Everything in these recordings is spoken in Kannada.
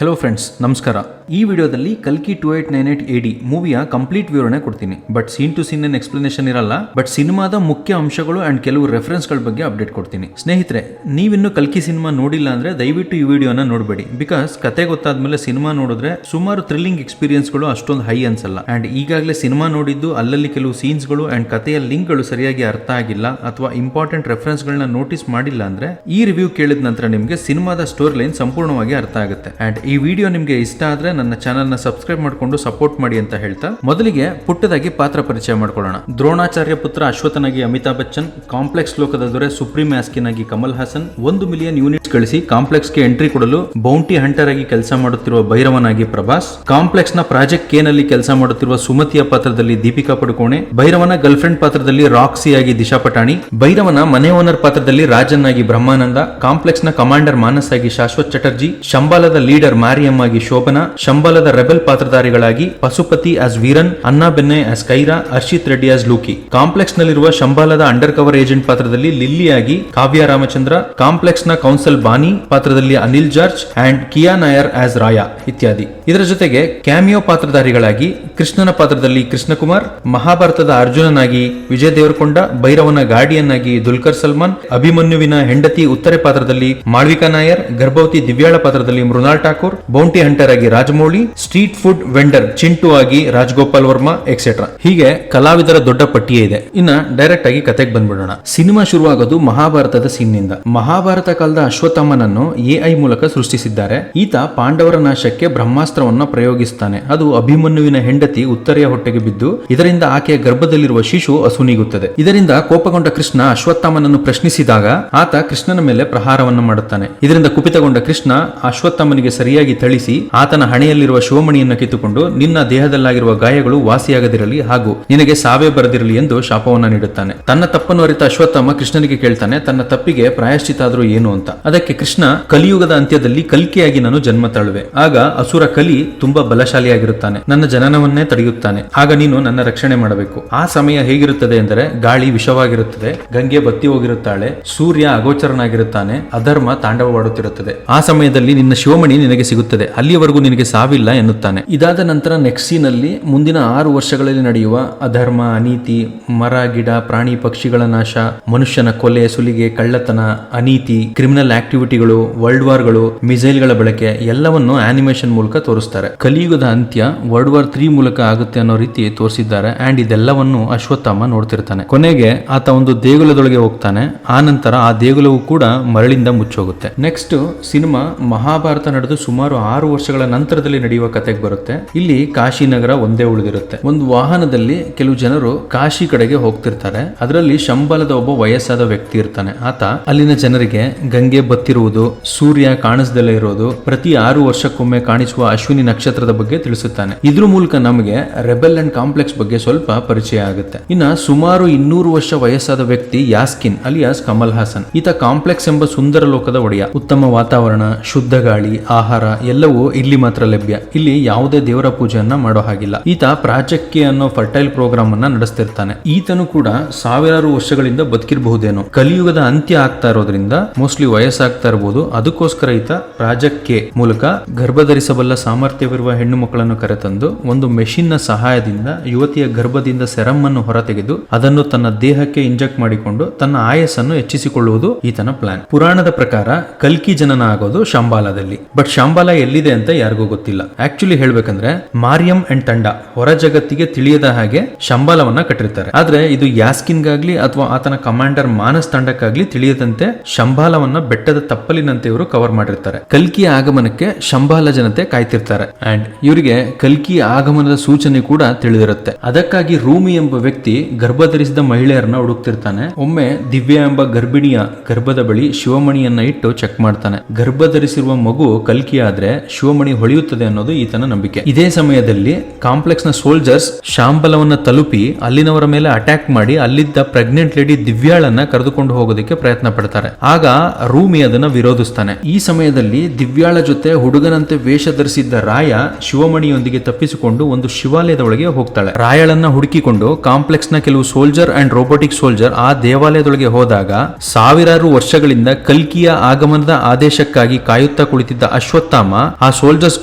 ಹಲೋ ಫ್ರೆಂಡ್ಸ್, ನಮಸ್ಕಾರ. ಈ ವಿಡಿಯೋದಲ್ಲಿ ಕಲ್ಕಿ 2898 AD ಮೂವಿಯ ಕಂಪ್ಲೀಟ್ ವಿವರಣೆ ಕೊಡ್ತೀನಿ. But scene to scene explanation ಇರಲ್ಲ. ಬಟ್ ಸಿನಿಮಾದ ಮುಖ್ಯ ಅಂಶಗಳು ಅಂಡ್ ಕೆಲವು ರೆಫರೆನ್ಸ್ಗಳ ಬಗ್ಗೆ ಅಪ್ಡೇಟ್ ಕೊಡ್ತೀನಿ. ಸ್ನೇಹಿತರೆ, ನೀವಿನ್ನು ಕಲ್ಕಿ ಸಿನಿಮಾ ನೋಡಿಲ್ಲ ಅಂದ್ರೆ ದಯವಿಟ್ಟು ಈ ವಿಡಿಯೋನ ನೋಡಬೇಡಿ. ಬಿಕಾಸ್ ಕತೆ ಗೊತ್ತಾದ್ಮೇಲೆ ಸಿನಿಮಾ ನೋಡಿದ್ರೆ ಸುಮಾರು ಥ್ರಿಲ್ಲಿಂಗ್ ಎಕ್ಸ್ಪೀರಿಯನ್ಸ್ಗಳು ಅಷ್ಟೊಂದು ಹೈ ಅನ್ಸಲ್ಲ. ಅಂಡ್ ಈಗಾಗಲೇ ಸಿನಿಮಾ ನೋಡಿದ್ದು ಅಲ್ಲಲ್ಲಿ ಕೆಲವು ಸೀನ್ಸ್ಗಳು ಅಂಡ್ ಕಥೆಯ ಲಿಂಕ್ಗಳು ಸರಿಯಾಗಿ ಅರ್ಥ ಆಗಿಲ್ಲ ಅಥವಾ ಇಂಪಾರ್ಟೆಂಟ್ ರೆಫರೆನ್ಸ್ಗಳನ್ನ ನೋಟಿಸ್ ಮಾಡಿಲ್ಲ ಅಂದ್ರೆ ಈ ರಿವ್ಯೂ ಕೇಳಿದ ನಂತರ ನಿಮಗೆ ಸಿನಿಮಾದ ಸ್ಟೋರಿ ಲೈನ್ ಸಂಪೂರ್ಣವಾಗಿ ಅರ್ಥ ಆಗುತ್ತೆ. ಅಂಡ್ ಈ ವಿಡಿಯೋ ನಿಮಗೆ ಇಷ್ಟ ಆದ್ರೆ ನನ್ನ ಚಾನೆಲ್ ನ ಸಬ್ಸ್ಕ್ರೈಬ್ ಮಾಡಿಕೊಂಡು ಸಪೋರ್ಟ್ ಮಾಡಿ ಅಂತ ಹೇಳ್ತಾ ಮೊದಲಿಗೆ ಪುಟ್ಟದಾಗಿ ಪಾತ್ರ ಪರಿಚಯ ಮಾಡ್ಕೊಳ್ಳೋಣ. ದ್ರೋಣಾಚಾರ್ಯ ಪುತ್ರ ಅಶ್ವಥನಾಗಿ ಅಮಿತಾಬ್ ಬಚ್ಚನ್, ಕಾಂಪ್ಲೆಕ್ಸ್ ಲೋಕದ ದೊರೆ ಸುಪ್ರೀಂ ಆಸ್ಕಿನ್ ಆಗಿ ಕಮಲ್ ಹಾಸನ್, 1 ಮಿಲಿಯನ್ ಯೂನಿಟ್ಸ್ ಗಳಿಸಿ ಕಾಂಪ್ಲೆಕ್ಸ್ ಗೆ ಎಂಟ್ರಿ ಕೊಡಲು ಬೌಂಟಿ ಹಂಟರ್ ಆಗಿ ಕೆಲಸ ಮಾಡುತ್ತಿರುವ ಭೈರವನಾಗಿ ಪ್ರಭಾಸ್, ಕಾಂಪ್ಲೆಕ್ಸ್ ನ ಪ್ರಾಜೆಕ್ಟ್ ಕೆ ನಲ್ಲಿ ಕೆಲಸ ಮಾಡುತ್ತಿರುವ ಸುಮತಿಯ ಪಾತ್ರದಲ್ಲಿ ದೀಪಿಕಾ ಪಡುಕೋಣೆ, ಭೈರವನ ಗರ್ಲ್ ಫ್ರೆಂಡ್ ಪಾತ್ರದಲ್ಲಿ ರಾಕ್ಸಿ ಆಗಿ ದಿಶಾ ಪಟಾಣಿ, ಭೈರವನ ಮನೆ ಓನರ್ ಪಾತ್ರದಲ್ಲಿ ರಾಜನ್ ಆಗಿ ಬ್ರಹ್ಮಾನಂದ, ಕಾಂಪ್ಲೆಕ್ಸ್ ನ ಕಮಾಂಡರ್ ಮಾನಸ್ ಆಗಿ ಶಾಶ್ವತ್ ಚಟರ್ಜಿ, ಶಂಬಾಲದ ಲೀಡರ್ ಮಾರಿಯಂ ಆಗಿ ಶೋಭನಾ, ಶಂಬಾಲದ ರೆಬೆಲ್ ಪಾತ್ರಧಾರಿಗಳಾಗಿ ಪಶುಪತಿ ಆಸ್ ವೀರನ್, ಅನ್ನಾ ಬೆನ್ನೆ ಆಸ್ ಕೈರಾ, ಹರ್ಷಿತ್ ರೆಡ್ಡಿ ಆಸ್ ಲೂಕಿ, ಕಾಂಪ್ಲೆಕ್ಸ್ ನಲ್ಲಿರುವ ಶಂಬಾಲದ ಅಂಡರ್ ಕವರ್ ಏಜೆಂಟ್ ಪಾತ್ರದಲ್ಲಿ ಲಿಲ್ಲಿ ಆಗಿ ಕಾವ್ಯ ರಾಮಚಂದ್ರ, ಕಾಂಪ್ಲೆಕ್ಸ್ ನ ಕೌನ್ಸಲ್ ಬಾನಿ ಪಾತ್ರದಲ್ಲಿ ಅನಿಲ್ ಜಾರ್ಜ್ ಅಂಡ್ ಕಿಯಾ ನಾಯರ್ ಆಸ್ ರಾಯಾ ಇತ್ಯಾದಿ. ಇದರ ಜೊತೆಗೆ ಕ್ಯಾಮಿಯೋ ಪಾತ್ರಧಾರಿಗಳಾಗಿ ಕೃಷ್ಣನ ಪಾತ್ರದಲ್ಲಿ ಕೃಷ್ಣಕುಮಾರ್, ಮಹಾಭಾರತದ ಅರ್ಜುನನಾಗಿ ವಿಜಯ್ ದೇವರಕೊಂಡ, ಭೈರವನ ಗಾರ್ಡಿಯನ್ ಆಗಿ ದುಲ್ಕರ್ ಸಲ್ಮಾನ್, ಅಭಿಮನ್ಯುವಿನ ಹೆಂಡತಿ ಉತ್ತರೆ ಪಾತ್ರದಲ್ಲಿ ಮಾಳ್ವಿಕಾ ನಾಯರ್, ಗರ್ಭವತಿ ದಿವ್ಯಾಳ ಪಾತ್ರದಲ್ಲಿ ಮೃಣಾಲ್ ಠಾಕೂರ್, ಬೌಂಟಿ ಹಂಟರ್ ಆಗಿ Rajamouli, street food vendor Chintu ಆಗಿ ರಾಜಗೋಪಾಲ್ ವರ್ಮಾ ಎಕ್ಸೆಟ್ರಾ. ಹೀಗೆ ಕಲಾವಿದರ ದೊಡ್ಡ ಪಟ್ಟಿಯೇ ಇದೆ. ಇನ್ನ ಡೈರೆಕ್ಟ್ ಆಗಿ ಕತೆಗೆ ಬಂದ್ಬಿಡೋಣ. ಸಿನಿಮಾ ಶುರುವಾಗೋದು ಮಹಾಭಾರತದ ಸೀನ್ ನಿಂದ. ಮಹಾಭಾರತ ಕಾಲದ ಅಶ್ವತ್ಥಾಮನನ್ನು AI ಮೂಲಕ ಸೃಷ್ಟಿಸಿದ್ದಾರೆ. ಈತ ಪಾಂಡವರ ನಾಶಕ್ಕೆ ಬ್ರಹ್ಮಾಸ್ತ್ರವನ್ನ ಪ್ರಯೋಗಿಸ್ತಾನೆ. ಅದು ಅಭಿಮನ್ಯುವಿನ ಹೆಂಡತಿ ಉತ್ತರೆಯ ಹೊಟ್ಟೆಗೆ ಬಿದ್ದು ಇದರಿಂದ ಆಕೆಯ ಗರ್ಭದಲ್ಲಿರುವ ಶಿಶು ಅಸುನೀಗುತ್ತದೆ. ಇದರಿಂದ ಕೋಪಗೊಂಡ ಕೃಷ್ಣ ಅಶ್ವತ್ಥಾಮನನ್ನು ಪ್ರಶ್ನಿಸಿದಾಗ ಆತ ಕೃಷ್ಣನ ಮೇಲೆ ಪ್ರಹಾರವನ್ನು ಮಾಡುತ್ತಾನೆ. ಇದರಿಂದ ಕುಪಿತಗೊಂಡ ಕೃಷ್ಣ ಅಶ್ವತ್ಥಾಮನಿಗೆ ಸರಿಯಾಗಿ ಥಳಿಸಿ ಆತನ ಹಣೆಯಲ್ಲಿರುವ ಶಿವಮಣಿಯನ್ನು ಕಿತ್ತುಕೊಂಡು ನಿನ್ನ ದೇಹದಲ್ಲಾಗಿರುವ ಗಾಯಗಳು ವಾಸಿಯಾಗದಿರಲಿ ಹಾಗೂ ನಿನಗೆ ಸಾವೇ ಬರದಿರಲಿ ಎಂದು ಶಾಪವನ್ನ ನೀಡುತ್ತಾನೆ. ತನ್ನ ತಪ್ಪನ್ನು ಅರಿತ ಅಶ್ವತ್ಥಾಮ ಕೃಷ್ಣನಿಗೆ ಕೇಳ್ತಾನೆ ತನ್ನ ತಪ್ಪಿಗೆ ಪ್ರಾಯಶ್ಚಿತ ಆದ್ರೂ ಏನು ಅಂತ. ಅದಕ್ಕೆ ಕೃಷ್ಣ, ಕಲಿಯುಗದ ಅಂತ್ಯದಲ್ಲಿ ಕಲ್ಕಿಯಾಗಿ ನಾನು ಜನ್ಮ ತಾಳುವೆ. ಆಗ ಅಸುರ ಕಲಿ ತುಂಬಾ ಬಲಶಾಲಿಯಾಗಿರುತ್ತಾನೆ. ನನ್ನ ಜನನವನ್ನೇ ತಡೆಯುತ್ತಾನೆ. ಆಗ ನೀನು ನನ್ನ ರಕ್ಷಣೆ ಮಾಡಬೇಕು. ಆ ಸಮಯ ಹೇಗಿರುತ್ತದೆ ಎಂದರೆ ಗಾಳಿ ವಿಷವಾಗಿರುತ್ತದೆ, ಗಂಗೆ ಬತ್ತಿ ಹೋಗಿರುತ್ತಾಳೆ, ಸೂರ್ಯ ಅಗೋಚರನಾಗಿರುತ್ತಾನೆ, ಅಧರ್ಮ ತಾಂಡವವಾಡುತ್ತಿರುತ್ತದೆ. ಆ ಸಮಯದಲ್ಲಿ ನಿನ್ನ ಶಿವಮಣಿ ನಿನಗೆ ಸಿಗುತ್ತದೆ. ಅಲ್ಲಿಯವರೆಗೂ ನಿನಗೆ ಸಾವಿಲ್ಲ ಎನ್ನುತ್ತಾನೆ. ಇದಾದ ನಂತರ ನೆಕ್ಸ್ಟ್ ಸೀನ್ ಅಲ್ಲಿ ಮುಂದಿನ 6 ವರ್ಷಗಳಲ್ಲಿ ನಡೆಯುವ ಅಧರ್ಮ, ಅನೀತಿ, ಮರ ಗಿಡ ಪ್ರಾಣಿ ಪಕ್ಷಿಗಳ ನಾಶ, ಮನುಷ್ಯನ ಕೊಲೆ ಸುಲಿಗೆ, ಕಳ್ಳತನ, ಅನೀತಿ, ಕ್ರಿಮಿನಲ್ ಆಕ್ಟಿವಿಟಿಗಳು, ವರ್ಲ್ಡ್ ವಾರ್ಗಳು, ಮಿಸೈಲ್ಗಳ ಬಳಕೆ ಎಲ್ಲವನ್ನು ಆನಿಮೇಷನ್ ಮೂಲಕ ತೋರಿಸ್ತಾರೆ. ಕಲಿಯುಗದ ಅಂತ್ಯ ವರ್ಲ್ಡ್ ವಾರ್ 3 ಮೂಲಕ ಆಗುತ್ತೆ ಅನ್ನೋ ರೀತಿ ತೋರಿಸಿದ್ದಾರೆ. ಅಂಡ್ ಇದೆಲ್ಲವನ್ನು ಅಶ್ವತ್ಥಾಮ ನೋಡ್ತಿರ್ತಾನೆ. ಕೊನೆಗೆ ಆತ ಒಂದು ದೇಗುಲದೊಳಗೆ ಹೋಗ್ತಾನೆ. ಆ ನಂತರ ಆ ದೇಗುಲವು ಕೂಡ ಮರಳಿಂದ ಮುಚ್ಚೋಗುತ್ತೆ. ನೆಕ್ಸ್ಟ್ ಸಿನಿಮಾ ಮಹಾಭಾರತ ನಡೆದು ಸುಮಾರು 6 ವರ್ಷಗಳ ನಂತರದಲ್ಲಿ ನಡೆಯುವ ಕತೆಗೆ ಬರುತ್ತೆ. ಇಲ್ಲಿ ಕಾಶಿನಗರ ಒಂದೇ ಉಳಿದಿರುತ್ತೆ. ಒಂದು ವಾಹನದಲ್ಲಿ ಕೆಲವು ಜನರು ಕಾಶಿ ಕಡೆಗೆ ಹೋಗ್ತಿರ್ತಾರೆ. ಅದರಲ್ಲಿ ಶಂಬಾಲದ ಒಬ್ಬ ವಯಸ್ಸಾದ ವ್ಯಕ್ತಿ ಇರ್ತಾನೆ. ಆತ ಅಲ್ಲಿನ ಜನರಿಗೆ ಗಂಗೆ ಬತ್ತಿರುವುದು, ಸೂರ್ಯ ಕಾಣಿಸದಲ್ಲೇ ಇರೋದು, ಪ್ರತಿ 6 ವರ್ಷಕ್ಕೊಮ್ಮೆ ಕಾಣಿಸುವ ಅಶ್ವಿನಿ ನಕ್ಷತ್ರದ ಬಗ್ಗೆ ತಿಳಿಸುತ್ತಾನೆ. ಇದ್ರ ಮೂಲಕ ನಮಗೆ ರೆಬೆಲ್ ಅಂಡ್ ಕಾಂಪ್ಲೆಕ್ಸ್ ಬಗ್ಗೆ ಸ್ವಲ್ಪ ಪರಿಚಯ ಆಗುತ್ತೆ. ಇನ್ನ ಸುಮಾರು 200 ವರ್ಷ ವಯಸ್ಸಾದ ವ್ಯಕ್ತಿ ಯಾಸ್ಕಿನ್ ಅಲಿಯಾಸ್ ಕಮಲ್ ಹಾಸನ್. ಈತ ಕಾಂಪ್ಲೆಕ್ಸ್ ಎಂಬ ಸುಂದರ ಲೋಕದ ಒಡೆಯ. ಉತ್ತಮ ವಾತಾವರಣ, ಶುದ್ಧ ಗಾಳಿ, ಆಹಾರ ಎಲ್ಲವೂ ಇಲ್ಲಿ ಮಾತ್ರ ಲಭ್ಯ. ಇಲ್ಲಿ ಯಾವುದೇ ದೇವರ ಪೂಜೆಯನ್ನ ಮಾಡೋ ಹಾಗಿಲ್ಲ. ಈತ ಪ್ರಾಜೆಕ್ಟ್ ಕೆ ಅನ್ನೋ ಫರ್ಟೈಲ್ ಪ್ರೋಗ್ರಾಮ್ ಅನ್ನ ನಡೆಸ್ತಿರ್ತಾನೆ. ಈತನು ಕೂಡ ಸಾವಿರಾರು ವರ್ಷಗಳಿಂದ ಬದುಕಿರಬಹುದೇನೋ. ಕಲಿಯುಗದ ಅಂತ್ಯ ಆಗ್ತಾ ಇರೋದ್ರಿಂದ ಮೋಸ್ಟ್ಲಿ ವಯಸ್ಸಾಗ್ತಾ ಇರಬಹುದು. ಅದಕ್ಕೋಸ್ಕರ ಈತ ಪ್ರಾಜೆಕ್ಟ್ ಕೆ ಮೂಲಕ ಗರ್ಭಧರಿಸಬಲ್ಲ ಸಾಮರ್ಥ್ಯವಿರುವ ಹೆಣ್ಣು ಮಕ್ಕಳನ್ನು ಕರೆತಂದು ಒಂದು ಮೆಷಿನ್ ನ ಸಹಾಯದಿಂದ ಯುವತಿಯ ಗರ್ಭದಿಂದ ಸೆರಮ್ ಅನ್ನು ಹೊರತೆಗೆದು ಅದನ್ನು ತನ್ನ ದೇಹಕ್ಕೆ ಇಂಜೆಕ್ಟ್ ಮಾಡಿಕೊಂಡು ತನ್ನ ಆಯಸ್ಸನ್ನು ಹೆಚ್ಚಿಸಿಕೊಳ್ಳುವುದು ಈತನ ಪ್ಲಾನ್. ಪುರಾಣದ ಪ್ರಕಾರ ಕಲ್ಕಿ ಜನನ ಆಗೋದು ಶಂಬಾಲದಲ್ಲಿ. ಬಟ್ ಶಂಬಾಲ ಎಲ್ಲಿದೆ ಅಂತ ಯಾರಿಗೂ ಗೊತ್ತಿಲ್ಲ. ಆಕ್ಚುಲಿ ಹೇಳ್ಬೇಕಂದ್ರೆ ಮಾರಿಯಂ ಅಂಡ್ ತಂಡ ಹೊರ ಜಗತ್ತಿಗೆ ತಿಳಿಯದ ಹಾಗೆ ಶಂಬಾಲವನ್ನ ಕಟ್ಟಿರ್ತಾರೆ. ಆದ್ರೆ ಇದು ಯಾಸ್ಕಿನ್ಗಾಗ್ಲಿ ಅಥವಾ ಆತನ ಕಮಾಂಡರ್ ಮಾನಸ್ ತಂಡಕ್ಕಾಗ್ಲಿ ತಿಳಿಯದಂತೆ ಶಂಬಾಲವನ್ನ ಬೆಟ್ಟದ ತಪ್ಪಲಿನಂತೆ ಇವರು ಕವರ್ ಮಾಡಿರ್ತಾರೆ. ಕಲ್ಕಿಯ ಆಗಮನಕ್ಕೆ ಶಂಬಾಲ ಜನತೆ ಕಾಯ್ತಿರ್ತಾರೆ. ಅಂಡ್ ಇವರಿಗೆ ಕಲ್ಕಿಯ ಆಗಮನದ ಸೂಚನೆ ಕೂಡ ತಿಳಿದಿರುತ್ತೆ. ಅದಕ್ಕಾಗಿ ರೂಮಿ ಎಂಬ ವ್ಯಕ್ತಿ ಗರ್ಭಧರಿಸಿದ ಮಹಿಳೆಯರನ್ನ ಹುಡುಕ್ತಿರ್ತಾನೆ. ಒಮ್ಮೆ ದಿವ್ಯಾ ಎಂಬ ಗರ್ಭಿಣಿಯ ಗರ್ಭದ ಬಳಿ ಶಿವಮಣಿಯನ್ನ ಇಟ್ಟು ಚೆಕ್ ಮಾಡ್ತಾನೆ. ಗರ್ಭಧರಿಸಿರುವ ಮಗು ಕಲ್ಕಿ ಆದ್ರೆ ಶಿವಮಣಿ ಹೊಳೆಯುತ್ತೆ ತಿಳಿಯುತ್ತದೆ ಅನ್ನೋದು ಈತನ ನಂಬಿಕೆ. ಇದೇ ಸಮಯದಲ್ಲಿ ಕಾಂಪ್ಲೆಕ್ಸ್ ನ ಸೋಲ್ಜರ್ಸ್ ಶಾಂಬಲವನ್ನ ತಲುಪಿ ಅಲ್ಲಿನವರ ಮೇಲೆ ಅಟ್ಯಾಕ್ ಮಾಡಿ ಅಲ್ಲಿದ್ದ ಪ್ರೆಗ್ನೆಂಟ್ ಲೇಡಿ ದಿವ್ಯಾಳನ್ನ ಕರೆದುಕೊಂಡು ಹೋಗೋದಕ್ಕೆ ಪ್ರಯತ್ನ ಪಡ್ತಾರೆ. ಆಗ ರೂಮಿ ಅದನ್ನ ವಿರೋಧಿಸ್ತಾನೆ. ಈ ಸಮಯದಲ್ಲಿ ದಿವ್ಯಾಳ ಜೊತೆ ಹುಡುಗನಂತೆ ವೇಷ ಧರಿಸಿದ್ದ ರಾಯ ಶಿವಮಣಿಯೊಂದಿಗೆ ತಪ್ಪಿಸಿಕೊಂಡು ಒಂದು ಶಿವಾಲಯದ ಒಳಗೆ ಹೋಗ್ತಾಳೆ. ರಾಯಳನ್ನ ಹುಡುಕಿಕೊಂಡು ಕಾಂಪ್ಲೆಕ್ಸ್ ನ ಕೆಲವು ಸೋಲ್ಜರ್ ಅಂಡ್ ರೋಬೋಟಿಕ್ ಸೋಲ್ಜರ್ ಆ ದೇವಾಲಯದೊಳಗೆ ಹೋದಾಗ ಸಾವಿರಾರು ವರ್ಷಗಳಿಂದ ಕಲ್ಕಿಯ ಆಗಮನದ ಆದೇಶಕ್ಕಾಗಿ ಕಾಯುತ್ತಾ ಕುಳಿತಿದ್ದ ಅಶ್ವತ್ಥಾಮ ಆ ಸೋಲ್ಜರ್ಸ್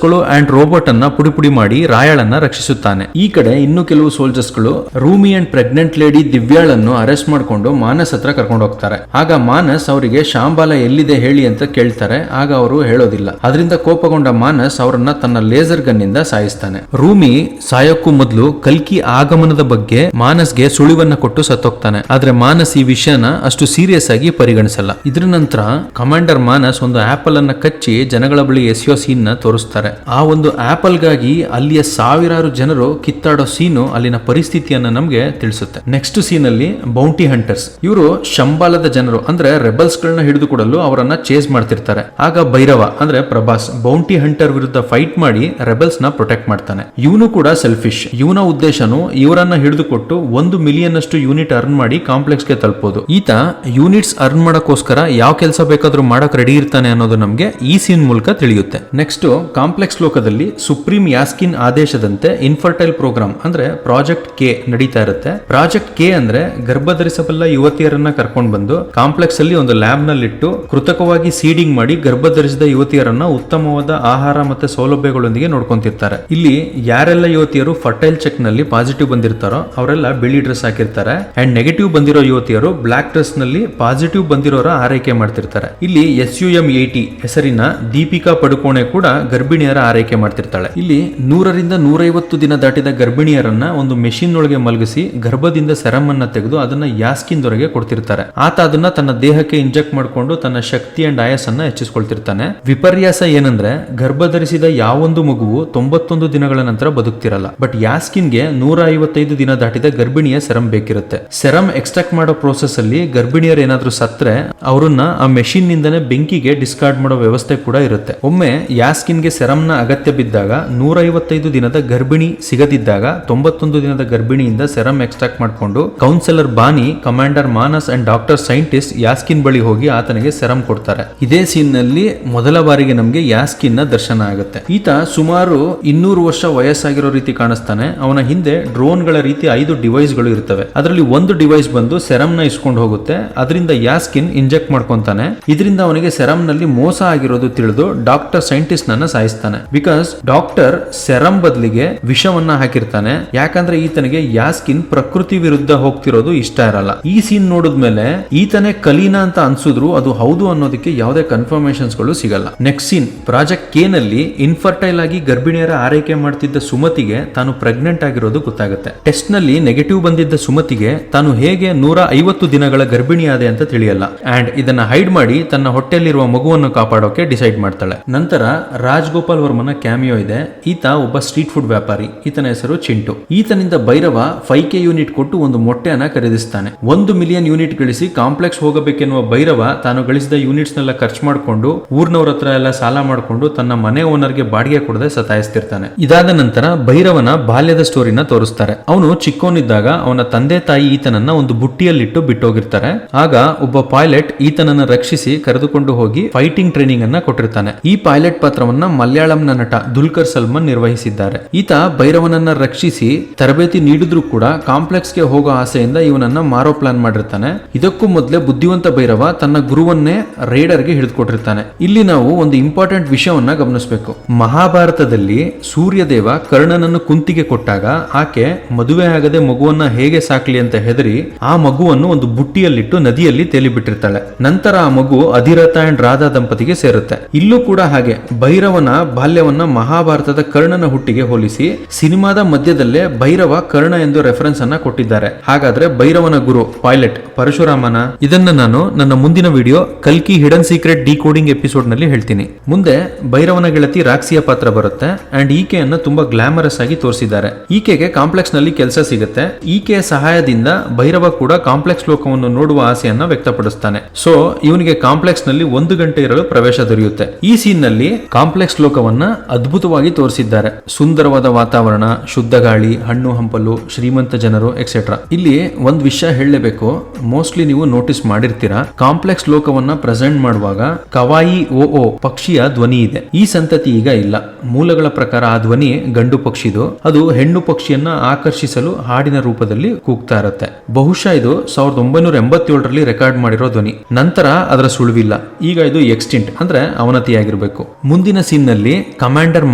ಗಳು ಅಂಡ್ ರೋಬೋಟ್ ಅನ್ನ ಪುಡಿ ಮಾಡಿ ರಾಯಳನ್ನ ರಕ್ಷಿಸುತ್ತಾನೆ. ಈ ಕಡೆ ಇನ್ನು ಕೆಲವು ಸೋಲ್ಜರ್ಸ್ ಗಳು ರೂಮಿ ಅಂಡ್ ಪ್ರೆಗ್ನೆಂಟ್ ಲೇಡಿ ದಿವ್ಯಾಳನ್ನು ಅರೆಸ್ಟ್ ಮಾಡಿಕೊಂಡು ಮಾನಸ್ ಹತ್ರ ಕರ್ಕೊಂಡು ಹೋಗ್ತಾರೆ. ಆಗ ಮಾನಸ್ ಅವರಿಗೆ ಶಾಂಬಾಲ ಎಲ್ಲಿದೆ ಹೇಳಿ ಅಂತ ಕೇಳ್ತಾರೆ. ಆಗ ಅವರು ಹೇಳೋದಿಲ್ಲ. ಅದರಿಂದ ಕೋಪಗೊಂಡ ಮಾನಸ್ ಅವರನ್ನ ತನ್ನ ಲೇಸರ್ ಗನ್ ನಿಂದ ಸಾಯಿಸ್ತಾನೆ. ರೂಮಿ ಸಾಯೋಕ್ಕೂ ಮೊದಲು ಕಲ್ಕಿ ಆಗಮನದ ಬಗ್ಗೆ ಮಾನಸ್ಗೆ ಸುಳಿವನ್ನ ಕೊಟ್ಟು ಸತ್ತೋಗ್ತಾನೆ. ಆದ್ರೆ ಮಾನಸ್ ಈ ವಿಷಯನ ಅಷ್ಟು ಸೀರಿಯಸ್ ಆಗಿ ಪರಿಗಣಿಸಲ್ಲ. ಇದ್ರ ನಂತರ ಕಮಾಂಡರ್ ಮಾನಸ್ ಒಂದು ಆಪಲ್ ಅನ್ನ ಕಚ್ಚಿ ಜನಗಳ ಬಳಿ ಎಸೆಯೋ ಸೀನ್ ನ ತೋರಿಸ್ತಾರೆ. ಆ ಒಂದು ಆಪಲ್ ಗಾಗಿ ಅಲ್ಲಿಯ ಸಾವಿರಾರು ಜನರು ಕಿತ್ತಾಡೋ ಸೀನು ಅಲ್ಲಿನ ಪರಿಸ್ಥಿತಿಯನ್ನ ನಮ್ಗೆ ತಿಳಿಸುತ್ತೆ. ನೆಕ್ಸ್ಟ್ ಸೀನ್ ಅಲ್ಲಿ ಬೌಂಟಿ ಹಂಟರ್ಸ್ ಇವರು ಶಂಬಾಲದ ಜನರು ಅಂದ್ರೆ ರೆಬಲ್ಸ್ ಗಳನ್ನ ಹಿಡಿದುಕೊಡಲು ಅವರನ್ನ ಚೇಸ್ ಮಾಡ್ತಿರ್ತಾರೆ. ಆಗ ಭೈರವ ಅಂದ್ರೆ ಪ್ರಭಾಸ್ ಬೌಂಟಿ ಹಂಟರ್ ವಿರುದ್ಧ ಫೈಟ್ ಮಾಡಿ ರೆಬಲ್ಸ್ ನ ಪ್ರೊಟೆಕ್ಟ್ ಮಾಡ್ತಾನೆ. ಇವನು ಕೂಡ ಸೆಲ್ಫಿಶ್. ಇವನ ಉದ್ದೇಶನು ಇವರನ್ನ ಹಿಡಿದುಕೊಟ್ಟು 1 ಮಿಲಿಯನ್ ಅಷ್ಟು ಯೂನಿಟ್ ಅರ್ನ್ ಮಾಡಿ ಕಾಂಪ್ಲೆಕ್ಸ್ ಗೆ ತಲುಪೋದು. ಈತ ಯೂನಿಟ್ಸ್ ಅರ್ನ್ ಮಾಡಕ್ಕೋಸ್ಕರ ಯಾವ ಕೆಲಸ ಬೇಕಾದ್ರೂ ಮಾಡಕ್ ರೆಡಿ ಇರ್ತಾನೆ ಅನ್ನೋದು ನಮ್ಗೆ ಈ ಸೀನ್ ಮೂಲಕ ತಿಳಿಯುತ್ತೆ. ನೆಕ್ಸ್ಟ್ ಕಾಂಪ್ಲೆಕ್ಸ್ ಲೋಕದಲ್ಲಿ ಸುಪ್ರೀಂ ಯಾಸ್ಕಿನ್ ಆದೇಶದಂತೆ ಇನ್ಫರ್ಟೈಲ್ ಪ್ರೋಗ್ರಾಮ್ ಅಂದ್ರೆ ಪ್ರಾಜೆಕ್ಟ್ ಕೆ ನಡೀತಾ ಇರುತ್ತೆ. ಪ್ರಾಜೆಕ್ಟ್ ಕೆ ಅಂದ್ರೆ ಗರ್ಭಧರಿಸಬಲ್ಲ ಯುವತಿಯರನ್ನ ಕರ್ಕೊಂಡು ಬಂದು ಕಾಂಪ್ಲೆಕ್ಸ್ ಅಲ್ಲಿ ಒಂದು ಲ್ಯಾಬ್ ನಲ್ಲಿಟ್ಟು ಕೃತಕವಾಗಿ ಸೀಡಿಂಗ್ ಮಾಡಿ ಗರ್ಭಧರಿಸಿದ ಯುವತಿಯರನ್ನ ಉತ್ತಮವಾದ ಆಹಾರ ಮತ್ತೆ ಸೌಲಭ್ಯಗಳೊಂದಿಗೆ ನೋಡ್ಕೊಂತಿರ್ತಾರೆ. ಇಲ್ಲಿ ಯಾರೆಲ್ಲ ಯುವತಿಯರು ಫರ್ಟೈಲ್ ಚೆಕ್ ನಲ್ಲಿ ಪಾಸಿಟಿವ್ ಬಂದಿರ್ತಾರೋ ಅವರೆಲ್ಲ ಬಿಳಿ ಡ್ರೆಸ್ ಹಾಕಿರ್ತಾರೆ ಅಂಡ್ ನೆಗೆಟಿವ್ ಬಂದಿರೋ ಯುವತಿಯರು ಬ್ಲಾಕ್ ಡ್ರೆಸ್ ನಲ್ಲಿ ಪಾಸಿಟಿವ್ ಬಂದಿರೋರ ಆರೈಕೆ ಮಾಡ್ತಿರ್ತಾರೆ. ಇಲ್ಲಿ SUM-80 ಹೆಸರಿನ ದೀಪಿಕಾ ಪಡುಕೋಣೆ ಕೂಡ ಗರ್ಭಿಣಿಯರ ಆರೈಕೆ ಮಾಡ್ತಿರ್ತಾಳೆ. ಇಲ್ಲಿ 100ರಿಂದ 150 ದಿನ ದಾಟಿದ ಗರ್ಭಿಣಿಯರನ್ನ ಒಂದು ಮೆಷಿನ್ ಒಳಗೆ ಮಲಗಿಸಿ ಗರ್ಭದಿಂದ ಸೆರಮ್ ಅನ್ನ ತೆಗೆದು ಅದನ್ನ ಯಾಸ್ಕಿನ್ ದೊರೆಗೆ ಕೊಡ್ತಿರ್ತಾರೆ. ಆತ ಅದನ್ನ ತನ್ನ ದೇಹಕ್ಕೆ ಇಂಜೆಕ್ಟ್ ಮಾಡಿಕೊಂಡು ತನ್ನ ಶಕ್ತಿ ಅಂಡ್ ಆಯಸ್ಸನ್ನ ಹೆಚ್ಚಿಸಿಕೊಳ್ತಿರ್ತಾನೆ. ವಿಪರ್ಯಾಸ ಏನಂದ್ರೆ ಗರ್ಭಧರಿಸಿದ ಯಾವೊಂದು ಮಗುವು 91 ದಿನಗಳ ನಂತರ ಬದುಕ್ತಿರಲ್ಲ. ಬಟ್ ಯಾಸ್ಕಿನ್ಗೆ 155 ದಿನ ದಾಟಿದ ಗರ್ಭಿಣಿಯ ಸೆರಮ್ ಬೇಕಿರುತ್ತೆ. ಸೆರಮ್ ಎಕ್ಸ್ಟ್ರಾಕ್ಟ್ ಮಾಡೋ ಪ್ರೋಸೆಸ್ ಅಲ್ಲಿ ಗರ್ಭಿಣಿಯರು ಏನಾದ್ರೂ ಸತ್ರೆ ಅವರನ್ನ ಆ ಮೆಷಿನ್ ನಿಂದನೇ ಬೆಂಕಿಗೆ ಡಿಸ್ಕಾರ್ಡ್ ಮಾಡೋ ವ್ಯವಸ್ಥೆ ಕೂಡ ಇರುತ್ತೆ. ಒಮ್ಮೆ ಯಾಸ್ಕಿನ್ಗೆ ಸೆರಮ್ ನ ಅಗತ್ಯ ಬಿದ್ದಾಗ 155 ದಿನದ ಗರ್ಭಿಣಿ ಸಿಗದಿದ್ದಾಗ 91 ದಿನದ ಗರ್ಭಿಣಿಯಿಂದ ಸೆರಮ್ ಎಕ್ಸ್ಟ್ರಾಕ್ಟ್ ಮಾಡಿಕೊಂಡು ಕೌನ್ಸಿಲರ್ ಬಾನಿ, commander Manas and doctor scientist Yaskin ಬಳಿ ಹೋಗಿ ಆತನಿಗೆ ಸೆರಮ್ ಕೊಡ್ತಾರೆ. ಇದೇ ಸೀನ್ ನಲ್ಲಿ ಮೊದಲ ಬಾರಿಗೆ ನಮ್ಗೆ ಯಾಸ್ಕಿನ್ ನ ದರ್ಶನ ಆಗುತ್ತೆ. ಈತ ಸುಮಾರು 200 ವರ್ಷ ವಯಸ್ಸಾಗಿರೋ ರೀತಿ ಕಾಣಿಸ್ತಾನೆ. ಅವನ ಹಿಂದೆ ಡ್ರೋನ್ ಗಳ ರೀತಿ 5 ಡಿವೈಸ್ ಗಳು ಇರ್ತವೆ. ಅದರಲ್ಲಿ ಒಂದು ಡಿವೈಸ್ ಬಂದು ಸೆರಮ್ ನ ಇಸ್ಕೊಂಡು ಹೋಗುತ್ತೆ. ಅದರಿಂದ ಯಾಸ್ಕಿನ್ ಇಂಜೆಕ್ಟ್ ಮಾಡ್ಕೊಂತಾನೆ. ಇದರಿಂದ ಅವನಿಗೆ ಸೆರಮ್ ನಲ್ಲಿ ಮೋಸ ಆಗಿರೋದು ತಿಳಿದು ಡಾಕ್ಟರ್ ಸೈಂಟಿಸ್ಟ್ ನನ್ನ ಸಾಯಿಸ್ತಾನೆ. ಬಿಕಾಸ್ ಡಾಕ್ಟರ್ ಸೆರಮ್ ಬದಲಿಗೆ ವಿಷವನ್ನ ಹಾಕಿರ್ತಾನೆ. ಯಾಕಂದ್ರೆ ಈತನಿಗೆ ಯಾಸ್ಕಿನ್ ಪ್ರಕೃತಿ ವಿರುದ್ಧ ಹೋಗ್ತಿರೋದು ಇಷ್ಟ ಇರಲ್ಲ. ಈ ಸೀನ್ ನೋಡಿದ್ಮೇಲೆ ಈತನೇ ಕಲೀನಾ ಅಂತ ಅನ್ಸಿದ್ರು ಅದು ಹೌದು ಅನ್ನೋದಕ್ಕೆ ಯಾವುದೇ ಕನ್ಫರ್ಮೇಶನ್ಸ್ ಗಳು ಸಿಗಲ್ಲ. ನೆಕ್ಸ್ಟ್ ಸೀನ್ ಪ್ರಾಜೆಕ್ಟ್ ಕೆ ನಲ್ಲಿ ಇನ್ಫರ್ಟೈಲ್ ಆಗಿ ಗರ್ಭಿಣಿಯರ ಆರೈಕೆ ಮಾಡ್ತಿದ್ದ ಸುಮತಿಗೆ ತಾನು ಪ್ರೆಗ್ನೆಂಟ್ ಆಗಿರೋದು ಗೊತ್ತಾಗುತ್ತೆ. ಟೆಸ್ಟ್ ನಲ್ಲಿ ನೆಗೆಟಿವ್ ಬಂದಿದ್ದ ಸುಮತಿಗೆ ತಾನು ಹೇಗೆ 150 ದಿನಗಳ ಗರ್ಭಿಣಿಯಾದೆ ಅಂತ ತಿಳಿಯಲ್ಲ. ಅಂಡ್ ಇದನ್ನ ಹೈಡ್ ಮಾಡಿ ತನ್ನ ಹೊಟ್ಟೆಯಲ್ಲಿರುವ ಮಗುವನ್ನು ಕಾಪಾಡೋಕೆ ಡಿಸೈಡ್ ಮಾಡ್ತಾಳೆ. ನಂತರ ರಾಜಗೋಪಾಲ್ ವರ್ಮನ ಕ್ಯಾಮಿಯೋ ಇದೆ. ಈತ ಒಬ್ಬ ಸ್ಟ್ರೀಟ್ ಫುಡ್ ವ್ಯಾಪಾರಿ. ಈತನ ಹೆಸರು ಚಿಂಟು. ಈತನಿಂದ ಭೈರವ 5K ಯೂನಿಟ್ ಕೊಟ್ಟು ಒಂದು ಮೊಟ್ಟೆಯನ್ನ ಖರೀದಿಸ್ತಾನೆ. 1 ಮಿಲಿಯನ್ ಯೂನಿಟ್ ಗಳಿಸಿ ಕಾಂಪ್ಲೆಕ್ಸ್ ಹೋಗಬೇಕೆನ್ನುವ ಭೈರವ ತಾನು ಗಳಿಸಿದ ಯೂನಿಟ್ಸ್ ನೆಲ್ಲ ಖರ್ಚು ಮಾಡಿಕೊಂಡು ಊರ್ನವ್ರ ಹತ್ರ ಎಲ್ಲ ಸಾಲ ಮಾಡಿಕೊಂಡು ತನ್ನ ಮನೆ ಓನರ್ಗೆ ಬಾಡಿಗೆ ಕೊಡದೆ ಸತಾಯಿಸ್ತಿರ್ತಾನೆ. ಇದಾದ ನಂತರ ಭೈರವನ ಬಾಲ್ಯದ ಸ್ಟೋರಿನ ತೋರಿಸ್ತಾರೆ. ಅವನು ಚಿಕ್ಕವನಿದ್ದಾಗ ಅವನ ತಂದೆ ತಾಯಿ ಈತನನ್ನ ಒಂದು ಬುಟ್ಟಿಯಲ್ಲಿಟ್ಟು ಬಿಟ್ಟೋಗಿರ್ತಾರೆ. ಆಗ ಒಬ್ಬ ಪೈಲಟ್ ಈತನನ್ನ ರಕ್ಷಿಸಿ ಕರೆದುಕೊಂಡು ಹೋಗಿ ಫೈಟಿಂಗ್ ಟ್ರೈನಿಂಗ್ ಅನ್ನ ಕೊಟ್ಟಿರ್ತಾನೆ. ಈ ಪೈಲಟ್ ಪಾತ್ರವನ್ನ ಮಲಯಾಳಂನ ನಟ ದುಲ್ಕರ್ ಸಲ್ಮಾನ್ ನಿರ್ವಹಿಸಿದ್ದಾರೆ. ಈತ ಭೈರವನನ್ನ ರಕ್ಷಿಸಿ ತರಬೇತಿ ನೀಡಿದ್ರು ಕೂಡ ಕಾಂಪ್ಲೆಕ್ಸ್ ಗೆ ಹೋಗೋ ಆಸೆಯಿಂದ ಇವನನ್ನ ಮಾರೋ ಪ್ಲಾನ್ ಮಾಡಿರ್ತಾನೆ. ಇದಕ್ಕೂ ಮೊದಲೇ ಬುದ್ಧಿವಂತ ಭೈರವ ತನ್ನ ಗುರುವನ್ನೇ ರೈಡರ್ ಗೆ ಹಿಡಿದುಕೊಟ್ಟಿರ್ತಾನೆ. ಇಲ್ಲಿ ನಾವು ಒಂದು ಇಂಪಾರ್ಟೆಂಟ್ ವಿಷಯವನ್ನ ಗಮನಿಸಬೇಕು. ಮಹಾಭಾರತದಲ್ಲಿ ಸೂರ್ಯದೇವ ಕರ್ಣನನ್ನು ಕುಂತಿಗೆ ಕೊಟ್ಟಾಗ ಆಕೆ ಮದುವೆ ಆಗದೆ ಮಗುವನ್ನ ಹೇಗೆ ಸಾಕ್ಲಿ ಅಂತ ಹೆದರಿ ಆ ಮಗುವನ್ನು ಒಂದು ಬುಟ್ಟಿಯಲ್ಲಿಟ್ಟು ನದಿಯಲ್ಲಿ ತೇಲಿ ಬಿಟ್ಟಿರ್ತಾಳೆ. ನಂತರ ಆ ಮಗು ಅಧಿರಥ ಅಂಡ್ ರಾಧಾ ದಂಪತಿಗೆ ಸೇರುತ್ತೆ. ಇಲ್ಲೂ ಕೂಡ ಹಾಗೆ ಭೈರವನ ಬಾಲ್ಯವನ್ನ ಮಹಾಭಾರತದ ಕರ್ಣನ ಹುಟ್ಟಿಗೆ ಹೋಲಿಸಿ ಸಿನಿಮಾದ ಮಧ್ಯದಲ್ಲೇ ಭೈರವ ಕರ್ಣ ಎಂದು ರೆಫರೆನ್ಸ್ ಅನ್ನ ಕೊಟ್ಟಿದ್ದಾರೆ. ಹಾಗಾದ್ರೆ ಭೈರವನ ಗುರು ಪೈಲಟ್ ಪರಶುರಾಮನ? ಇದನ್ನ ನಾನು ನನ್ನ ಮುಂದಿನ ವಿಡಿಯೋ ಕಲ್ಕಿ ಹಿಡನ್ ಸೀಕ್ರೆಟ್ ಡಿಕೋಡಿಂಗ್ ಎಪಿಸೋಡ್ ನಲ್ಲಿ ಹೇಳ್ತೀನಿ. ಮುಂದೆ ಭೈರವನ ಗೆಳತಿ ರಾಕ್ಸಿಯ ಪಾತ್ರ ಬರುತ್ತೆ ಅಂಡ್ ಈಕೆಯನ್ನ ತುಂಬಾ ಗ್ಲಾಮರಸ್ ಆಗಿ ತೋರಿಸಿದ್ದಾರೆ. ಈಕೆಗೆ ಕಾಂಪ್ಲೆಕ್ಸ್ ನಲ್ಲಿ ಕೆಲಸ ಸಿಗುತ್ತೆ. ಈಕೆಯ ಸಹಾಯದಿಂದ ಭೈರವ ಕೂಡ ಕಾಂಪ್ಲೆಕ್ಸ್ ಲೋಕವನ್ನು ನೋಡುವ ಆಸೆಯನ್ನ ವ್ಯಕ್ತಪಡಿಸ್ತಾನೆ. ಸೊ ಇವನಿಗೆ ಕಾಂಪ್ಲೆಕ್ಸ್ ನಲ್ಲಿ 1 ಗಂಟೆ ಇರಲು ಪ್ರವೇಶ ದೊರೆಯುತ್ತೆ. ಈ ಸೀನ್ ನಲ್ಲಿ ಕಾಂಪ್ಲೆಕ್ಸ್ ಲೋಕವನ್ನ ಜೀವನವನ್ನ ಅದ್ಭುತವಾಗಿ ತೋರಿಸಿದ್ದಾರೆ. ಸುಂದರವಾದ ವಾತಾವರಣ, ಶುದ್ಧ ಗಾಳಿ, ಹಣ್ಣು ಹಂಪಲು, ಶ್ರೀಮಂತ ಜನರು ಎಕ್ಸೆಟ್ರಾ. ಇಲ್ಲಿ ಒಂದ್ ವಿಷಯ ಹೇಳಲೇಬೇಕು, ಮೋಸ್ಟ್ಲಿ ನೀವು ನೋಟಿಸ್ ಮಾಡಿರ್ತೀರಾ, ಕಾಂಪ್ಲೆಕ್ಸ್ ಲೋಕವನ್ನ ಪ್ರೆಸೆಂಟ್ ಮಾಡುವಾಗ ಕವಾಯಿ ಓ ಪಕ್ಷಿಯ ಧ್ವನಿ ಇದೆ. ಈ ಸಂತತಿ ಈಗ ಇಲ್ಲ. ಮೂಲಗಳ ಪ್ರಕಾರ ಆ ಧ್ವನಿ ಗಂಡು ಪಕ್ಷಿದು. ಅದು ಹೆಣ್ಣು ಪಕ್ಷಿಯನ್ನ ಆಕರ್ಷಿಸಲು ಹಾಡಿನ ರೂಪದಲ್ಲಿ ಕೂಗ್ತಾ ಇರುತ್ತೆ. ಬಹುಶಃ ಇದು 1987ರಲ್ಲಿ ರೆಕಾರ್ಡ್ ಮಾಡಿರೋ ಧ್ವನಿ. ನಂತರ ಅದರ ಸುಳಿವಿಲ್ಲ. ಈಗ ಇದು ಎಕ್ಸ್ಟಿಂಕ್ಟ್ ಅಂದ್ರೆ ಅವನತಿಯಾಗಿರ್ಬೇಕು. ಮುಂದಿನ ಸೀನ್ ನಲ್ಲಿ ಕಮಾಂಡರ್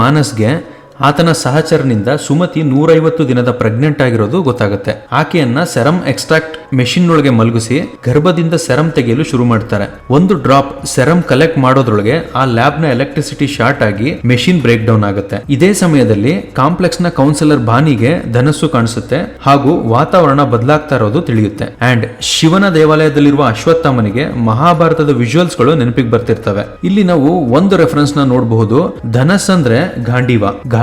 ಮಾನಸ್ಗೆ ಆತನ ಸಹಚರನಿಂದ ಸುಮತಿ 150 ದಿನದ ಪ್ರೆಗ್ನೆಂಟ್ ಆಗಿರೋದು ಗೊತ್ತಾಗುತ್ತೆ. ಆಕೆಯನ್ನ ಸೆರಮ್ ಎಕ್ಸ್ಟ್ರಾಕ್ಟ್ ಮೆಷಿನ್ ಒಳಗೆ ಮಲಗಿಸಿ ಗರ್ಭದಿಂದ ಸೆರಮ್ ತೆಗೆಯಲು ಶುರು ಮಾಡ್ತಾರೆ. ಒಂದು ಡ್ರಾಪ್ ಸೆರಮ್ ಕಲೆಕ್ಟ್ ಮಾಡೋದ್ರೊಳಗೆ ಆ ಲ್ಯಾಬ್ ನ ಎಲೆಕ್ಟ್ರಿಸಿಟಿ ಶಾರ್ಟ್ ಆಗಿ ಮೆಷಿನ್ ಬ್ರೇಕ್ ಡೌನ್ ಆಗುತ್ತೆ. ಇದೇ ಸಮಯದಲ್ಲಿ ಕಾಂಪ್ಲೆಕ್ಸ್ ನ ಕೌನ್ಸಿಲರ್ ಬಾನಿಗೆ ಧನಸ್ಸು ಕಾಣಿಸುತ್ತೆ ಹಾಗೂ ವಾತಾವರಣ ಬದಲಾಗ್ತಾ ಇರೋದು ತಿಳಿಯುತ್ತೆ. ಅಂಡ್ ಶಿವನ ದೇವಾಲಯದಲ್ಲಿರುವ ಅಶ್ವತ್ಥಾಮನಿಗೆ ಮಹಾಭಾರತದ ವಿಜುವಲ್ಸ್ ಗಳು ನೆನಪಿಗೆ ಬರ್ತಿರ್ತವೆ. ಇಲ್ಲಿ ನಾವು ಒಂದು ರೆಫರೆನ್ಸ್ ನ ನೋಡಬಹುದು. ಧನಸ್ ಅಂದ್ರೆ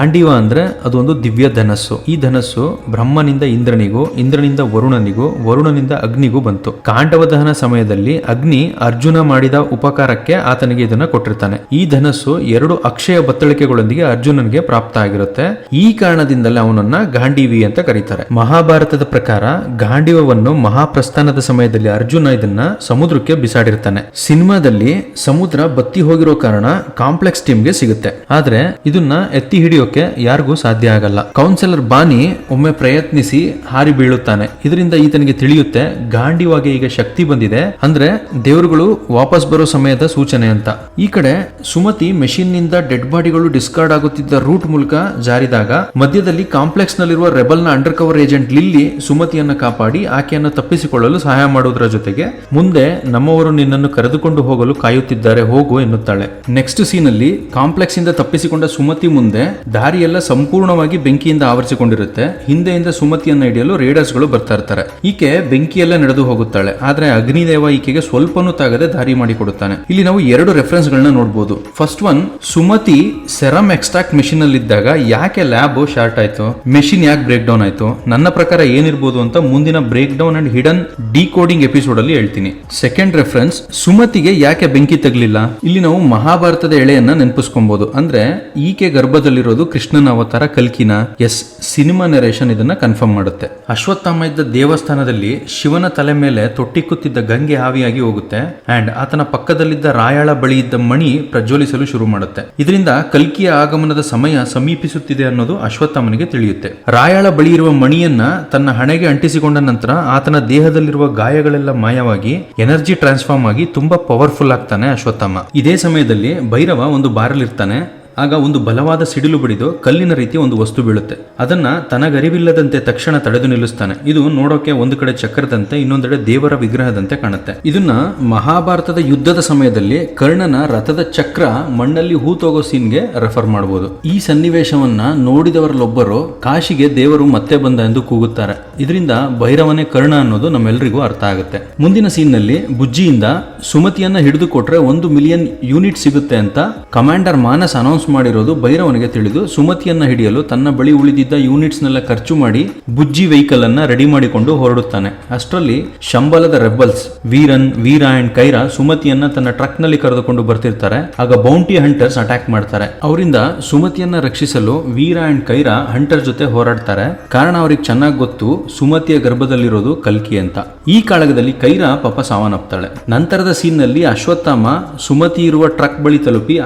ಗಾಂಡೀವ ಅಂದ್ರೆ ಅದೊಂದು ದಿವ್ಯ ಧನಸ್ಸು. ಈ ಧನಸ್ಸು ಬ್ರಹ್ಮನಿಂದ ಇಂದ್ರನಿಗೂ, ಇಂದ್ರನಿಂದ ವರುಣನಿಗೂ, ವರುಣನಿಂದ ಅಗ್ನಿಗೂ ಬಂತು. ಕಾಂಡವ ದಹನ ಸಮಯದಲ್ಲಿ ಅಗ್ನಿ ಅರ್ಜುನ ಮಾಡಿದ ಉಪಕಾರಕ್ಕೆ ಆತನಿಗೆ ಇದನ್ನ ಕೊಟ್ಟಿರ್ತಾನೆ. ಈ ಧನಸ್ಸು 2 ಅಕ್ಷಯ ಬತ್ತಳಿಕೆಗಳೊಂದಿಗೆ ಅರ್ಜುನನಿಗೆ ಪ್ರಾಪ್ತ ಆಗಿರುತ್ತೆ. ಈ ಕಾರಣದಿಂದಲೇ ಅವನನ್ನ ಗಾಂಡೀವಿ ಅಂತ ಕರೀತಾರೆ. ಮಹಾಭಾರತದ ಪ್ರಕಾರ ಗಾಂಡೀವವನ್ನು ಮಹಾಪ್ರಸ್ಥಾನದ ಸಮಯದಲ್ಲಿ ಅರ್ಜುನ ಇದನ್ನ ಸಮುದ್ರಕ್ಕೆ ಬಿಸಾಡಿರ್ತಾನೆ. ಸಿನಿಮಾದಲ್ಲಿ ಸಮುದ್ರ ಬತ್ತಿ ಹೋಗಿರೋ ಕಾರಣ ಕಾಂಪ್ಲೆಕ್ಸ್ ಟೀಮ್ಗೆ ಸಿಗುತ್ತೆ. ಆದ್ರೆ ಇದನ್ನ ಎತ್ತಿ ಹಿಡಿಯೋಕೆ ಯಾರಿಗೂ ಸಾಧ್ಯ ಆಗಲ್ಲ. ಕೌನ್ಸಿಲರ್ ಬಾನಿ ಒಮ್ಮೆ ಪ್ರಯತ್ನಿಸಿ ಹಾರಿ ಬೀಳುತ್ತಾನೆ. ಇದರಿಂದ ಈತನಿಗೆ ತಿಳಿಯುತ್ತೆ ಗಾಂಡೀವಾಗೆ ಈಗ ಶಕ್ತಿ ಬಂದಿದೆ, ಅಂದ್ರೆ ದೇವರುಗಳು ವಾಪಸ್ ಬರೋ ಸಮಯದ ಸೂಚನೆ ಅಂತ. ಈ ಕಡೆ ಸುಮತಿ ಮೆಷಿನ್ ನಿಂದ ಡೆಡ್ ಬಾಡಿಗಳು ಡಿಸ್ಕಾರ್ಡ್ ಆಗುತ್ತಿದ್ದ ರೂಟ್ ಮೂಲಕ ಜಾರಿದಾಗ ಮಧ್ಯದಲ್ಲಿ ಕಾಂಪ್ಲೆಕ್ಸ್ ನಲ್ಲಿರುವ ರೆಬಲ್ ನ ಅಂಡರ್ ಕವರ್ ಏಜೆಂಟ್ ಲಿಲ್ಲಿ ಸುಮತಿಯನ್ನ ಕಾಪಾಡಿ ಆಕೆಯನ್ನು ತಪ್ಪಿಸಿಕೊಳ್ಳಲು ಸಹಾಯ ಮಾಡುವುದರ ಜೊತೆಗೆ ಮುಂದೆ ನಮ್ಮವರು ನಿನ್ನನ್ನು ಕರೆದುಕೊಂಡು ಹೋಗಲು ಕಾಯುತ್ತಿದ್ದಾರೆ, ಹೋಗು ಎನ್ನುತ್ತಾಳೆ. ನೆಕ್ಸ್ಟ್ ಸೀನ್ ಅಲ್ಲಿ ಕಾಂಪ್ಲೆಕ್ಸ್ ಇಂದ ತಪ್ಪಿಸಿಕೊಂಡ ಸುಮತಿ ಮುಂದೆ ದಾರಿಯೆಲ್ಲ ಸಂಪೂರ್ಣವಾಗಿ ಬೆಂಕಿಯಿಂದ ಆವರಿಸಿಕೊಂಡಿರುತ್ತೆ. ಹಿಂದೆಯಿಂದ ಸುಮತಿಯನ್ನ ಹಿಡಿಯಲು ರೇಡರ್ಸ್ ಗಳು ಬರ್ತಾ ಇರ್ತಾರೆ. ಈಕೆ ಬೆಂಕಿಯೆಲ್ಲ ನಡೆದು ಹೋಗುತ್ತಾಳೆ. ಆದ್ರೆ ಅಗ್ನಿದೇವ ಈಕೆಗೆ ಸ್ವಲ್ಪನೂ ತಾಗದೆ ದಾರಿ ಮಾಡಿಕೊಡುತ್ತಾನೆ. ಇಲ್ಲಿ ನಾವು 2 ರೆಫರೆನ್ಸ್ ಗಳನ್ನ ನೋಡಬಹುದು. First one, Sumathi serum extract machine ಅಲ್ಲಿ ಇದ್ದಾಗ ಯಾಕೆ ಲ್ಯಾಬ್ ಶಾರ್ಟ್ ಆಯ್ತು, ಮೆಷಿನ್ ಯಾಕೆ ಬ್ರೇಕ್ ಡೌನ್ ಆಯ್ತು, ನನ್ನ ಪ್ರಕಾರ ಏನಿರ್ಬೋದು ಅಂತ ಮುಂದಿನ break down and hidden decoding episode ಅಲ್ಲಿ ಹೇಳ್ತೀನಿ. ಸೆಕೆಂಡ್ ರೆಫರೆನ್ಸ್, ಸುಮತಿಗೆ ಯಾಕೆ ಬೆಂಕಿ ತಗಲಿಲ್ಲ. ಇಲ್ಲಿ ನಾವು ಮಹಾಭಾರತದ ಎಳೆಯನ್ನ ನೆನಪಿಸ್ಕೊಬಹುದು. ಅಂದ್ರೆ ಈಕೆ ಗರ್ಭದಲ್ಲಿರೋದು ಕೃಷ್ಣನ ಅವತಾರ ಕಲ್ಕಿನ. ಎಸ್, ಸಿನಿಮಾ ನರೇಷನ್ ಇದನ್ನ ಕನ್ಫರ್ಮ್ ಮಾಡುತ್ತೆ. ಅಶ್ವತ್ಥಾಮ ಇದ್ದ ದೇವಸ್ಥಾನದಲ್ಲಿ ಶಿವನ ತಲೆ ಮೇಲೆ ತೊಟ್ಟಿಕ್ಕುತ್ತಿದ್ದ ಗಂಗೆ ಆವಿಯಾಗಿ ಹೋಗುತ್ತೆ. ಅಂಡ್ ಆತನ ಪಕ್ಕದಲ್ಲಿದ್ದ ರಾಯಾಳ ಬಳಿ ಇದ್ದ ಮಣಿ ಪ್ರಜ್ವಲಿಸಲು ಶುರು ಮಾಡುತ್ತೆ. ಇದರಿಂದ ಕಲ್ಕಿಯ ಆಗಮನದ ಸಮಯ ಸಮೀಪಿಸುತ್ತಿದೆ ಅನ್ನೋದು ಅಶ್ವತ್ಥಾಮನಿಗೆ ತಿಳಿಯುತ್ತೆ. ರಾಯಾಳ ಬಳಿ ಇರುವ ಮಣಿಯನ್ನ ತನ್ನ ಹಣೆಗೆ ಅಂಟಿಸಿಕೊಂಡ ನಂತರ ಆತನ ದೇಹದಲ್ಲಿರುವ ಗಾಯಗಳೆಲ್ಲ ಮಾಯವಾಗಿ ಎನರ್ಜಿ ಟ್ರಾನ್ಸ್ಫಾರ್ಮ್ ಆಗಿ ತುಂಬಾ ಪವರ್ಫುಲ್ ಆಗ್ತಾನೆ ಅಶ್ವತ್ಥಾಮ. ಇದೇ ಸಮಯದಲ್ಲಿ ಭೈರವ ಒಂದು ಬಾರಲ್ಲಿ ಇರ್ತಾನೆ. ಆಗ ಒಂದು ಬಲವಾದ ಸಿಡಿಲು ಬಡಿದು ಕಲ್ಲಿನ ರೀತಿ ಒಂದು ವಸ್ತು ಬೀಳುತ್ತೆ. ಅದನ್ನ ತನಗರಿವಿಲ್ಲದಂತೆ ತಕ್ಷಣ ತಡೆದು ನಿಲ್ಲಿಸ್ತಾನೆ. ಇದು ನೋಡೋಕೆ ಒಂದು ಕಡೆ ಚಕ್ರದಂತೆ, ಇನ್ನೊಂದೆಡೆ ದೇವರ ವಿಗ್ರಹದಂತೆ ಕಾಣುತ್ತೆ. ಇದನ್ನ ಮಹಾಭಾರತದ ಯುದ್ಧದ ಸಮಯದಲ್ಲಿ ಕರ್ಣನ ರಥದ ಚಕ್ರ ಮಣ್ಣಲ್ಲಿ ಹೂತೋಗೋ ಸೀನ್ಗೆ ರೆಫರ್ ಮಾಡಬಹುದು. ಈ ಸನ್ನಿವೇಶವನ್ನ ನೋಡಿದವರಲ್ಲೊಬ್ಬರು ಕಾಶಿಗೆ ದೇವರು ಮತ್ತೆ ಬಂದ ಎಂದು ಕೂಗುತ್ತಾರೆ. ಇದರಿಂದ ಭೈರವನೇ ಕರ್ಣ ಅನ್ನೋದು ನಮ್ಮೆಲ್ಲರಿಗೂ ಅರ್ಥ ಆಗುತ್ತೆ. ಮುಂದಿನ ಸೀನ್ ನಲ್ಲಿ ಬುಜ್ಜಿಯಿಂದ ಸುಮತಿಯನ್ನ ಹಿಡಿದು ಕೊಟ್ರೆ 1 ಮಿಲಿಯನ್ ಯೂನಿಟ್ ಸಿಗುತ್ತೆ ಅಂತ ಕಮಾಂಡರ್ ಮಾನಸ್ ಅನೌನ್ಸ್ ಮಾಡಿರೋದು ಭೈರವನಿಗೆ ತಿಳಿದು ಸುಮತಿಯನ್ನ ಹಿಡಿಯಲು ತನ್ನ ಬಳಿ ಉಳಿದಿದ್ದ ಯೂನಿಟ್ಸ್ ನೆಲ್ಲ ಖರ್ಚು ಮಾಡಿ ಬುಜ್ಜಿ ವೆಹಿಕಲ್ ಅನ್ನ ರೆಡಿ ಮಾಡಿಕೊಂಡು ಹೊರಡುತ್ತಾನೆ. ಅಷ್ಟರಲ್ಲಿ ಶಂಬಲದ ರೆಬಲ್ಸ್ ವೀರ ಅಂಡ್ ಕೈರಾ ಸುಮತಿಯನ್ನ ತನ್ನ ಟ್ರಕ್ ನಲ್ಲಿ ಕರೆದುಕೊಂಡು ಬರ್ತಿರ್ತಾರೆ. ಆಗ ಬೌಂಟಿ ಹಂಟರ್ಸ್ ಅಟ್ಯಾಕ್ ಮಾಡ್ತಾರೆ. ಅವರಿಂದ ಸುಮತಿಯನ್ನ ರಕ್ಷಿಸಲು ವೀರ ಅಂಡ್ ಕೈರಾ ಹಂಟರ್ ಜೊತೆ ಹೋರಾಡ್ತಾರೆ. ಕಾರಣ ಅವ್ರಿಗೆ ಚೆನ್ನಾಗಿ ಗೊತ್ತು ಸುಮತಿಯ ಗರ್ಭದಲ್ಲಿರೋದು ಕಲ್ಕಿ ಅಂತ. ಈ ಕಾಳಗದಲ್ಲಿ ಕೈರಾ ಪಾಪ ಸಾವನ್ನಪ್ತಾಳೆ. ನಂತರದ ಸೀನ್ ನಲ್ಲಿ ಅಶ್ವತ್ಥಾಮ ಸುಮತಿ ಇರುವ ಟ್ರಕ್ ಬಳಿ ತಲುಪಿ